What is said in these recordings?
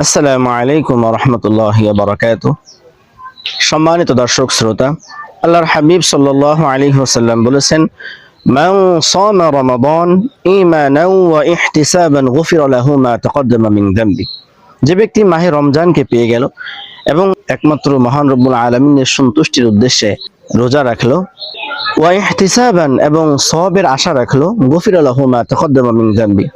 আসসালামু আলাইকুম ওয়া রাহমাতুল্লাহি ওয়া বারাকাতুহু। সম্মানিত দর্শক শ্রোতা, আল্লাহর হাবিব সাল্লাল্লাহু আলাইহি ওয়াসাল্লাম বলেছেন, মান সামা রমাদান ঈমানান ওয়া ইহতিসাবান গুফিরা লাহু মা তাকদ্দামা মিন যামবি। যে ব্যক্তি মাহে রমজানকে পেয়ে গেল এবং একমাত্র মহান রব্বুল আলামিনের সন্তুষ্টির উদ্দেশ্যে রোজা রাখলো, ওয়া ইহতিসাবান এবং সওয়াবের আশা রাখলো, গুফিরা লাহু মা তাকদ্দামা মিন যামবি,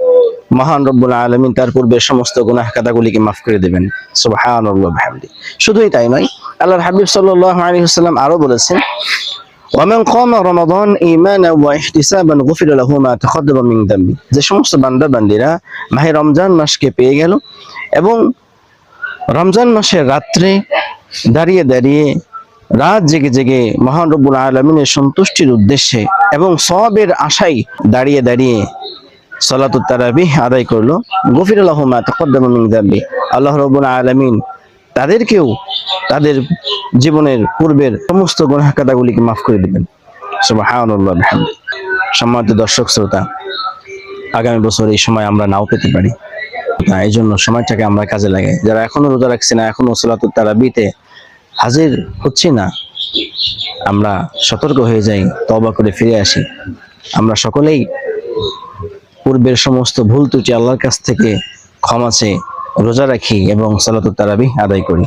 মহান রব্বুল আলামিন তার পূর্বের সমস্ত গুনাহ কাদাগুলিকে মাফ করে দেবেন। সুবহানাল্লাহ বিহামদি। শুধুই তাই নয়, আল্লাহর হাবিব সাল্লাল্লাহু আলাইহি ওয়াসাল্লাম আরো বলেছেন, ওয়ামান কামা রমাদান ঈমানান ওয়া ইহতিসাবান গুফিরা লাহু মা তাকদ্দামা মিন যামবি। যে সমস্ত বান্দা বান্দীরা মাহে রমজান মাসকে পেয়ে গেল এবং রমজান মাসের রাত্রে দাঁড়িয়ে দাঁড়িয়ে রাত জেগে জেগে মহান রব্বুল আলামিনের সন্তুষ্টির উদ্দেশ্যে এবং সওয়াবের আশায় দাঁড়িয়ে দাঁড়িয়ে সালাতুত তারাবিহ আদায় করলো, গফির লাহু মা তাকদ্দামা মিন যামবি, আল্লাহ রাব্বুল আলামিন তাদেরকেও তাদের জীবনের পূর্বের সমস্ত গুনাহ কাদাগুলিকে মাফ করে দিবেন। সুবহানাল্লাহ বিহামদি। সম্মানিত দর্শক শ্রোতা, আগামী বছর এই সময় আমরা নাও পেতে পারি, এই জন্য সময়টাকে আমরা কাজে লাগাই। যারা এখনো রোজা রাখছি না, এখনো সালাতুত তারাবিতে হাজির হচ্ছি না, আমরা সতর্ক হয়ে যাই, তওবা করে ফিরে আসি। আমরা সকলেই পূর্বের সমস্ত ভুল ত্রুটি আল্লাহর কাছ থেকে ক্ষমা চেয়ে রোজা রাখি এবং সালাতুত তারাবিহ আদায় করি।